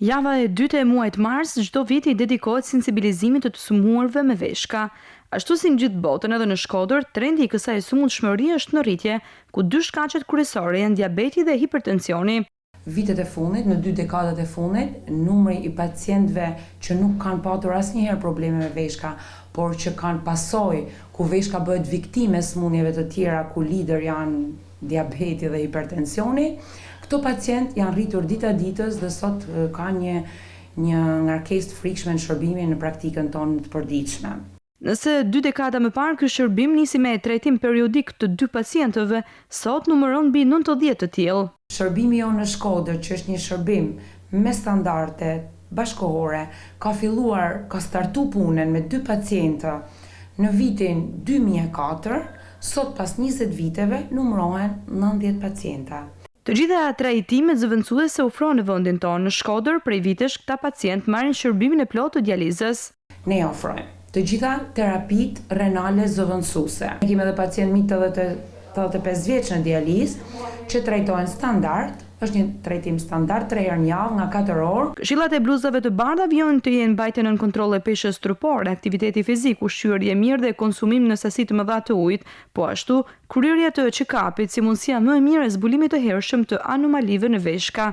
Java e dytë e muajit mars çdo vit i dedikohet sensibilizimit të sëmurëve me veshka. Ashtu si në gjithë botën, edhe në Shkodër, trendi i kësaj sëmundshmërie është në rritje, ku dy shkaqet kryesore janë diabeti dhe hipertensioni. Vitet e fundit, në 2 dekadat e fundit, numri i pacientëve që nuk kanë patur asnjëherë probleme me veshka, por që kanë pasojë ku veshka bëhet viktime sëmundjeve të tjera, ku lider janë diabeti dhe hipertensioni, këto pacientë janë rritur dita ditës dhe sot ka një ngarkesë të frikshme në shërbimin në praktikën tonë të përditshme. Nëse 2 dekada më parë ky shërbim nisi me trajtim periodik të 2 pacientëve, sot numëron mbi 90 të tillë. Shërbimi jonë në Shkodër, që është një shërbim me standarde bashkëkohore, ka startu punën me 2 pacientë në vitin 2004, sot pas 20 viteve numërohen 90 pacienta. Të gjitha trajtimet zëvendësuese ofrohen në vendin tonë. Në Shkodër, prej vitesh këta pacientë marrin shërbimin e plotë të dializës. Ne ofrojmë të gjitha terapitë renale zëvendësuese. Ne kemi edhe pacient mbi 85 vjeç në dializë që trajtohen standard. Është një trajtim standard 3 herë në javë nga 4 orë. Këshillat e bluzave të bardha vijnë të jenë mbajtje nën kontroll e peshës trupore, aktiviteti fizik, ushqyerje mirë dhe konsumim në sasi të mëdha të ujit, po ashtu kryerja të check-upit si mundësia më e mirë e zbulimit të hershëm të anomalive në veshka.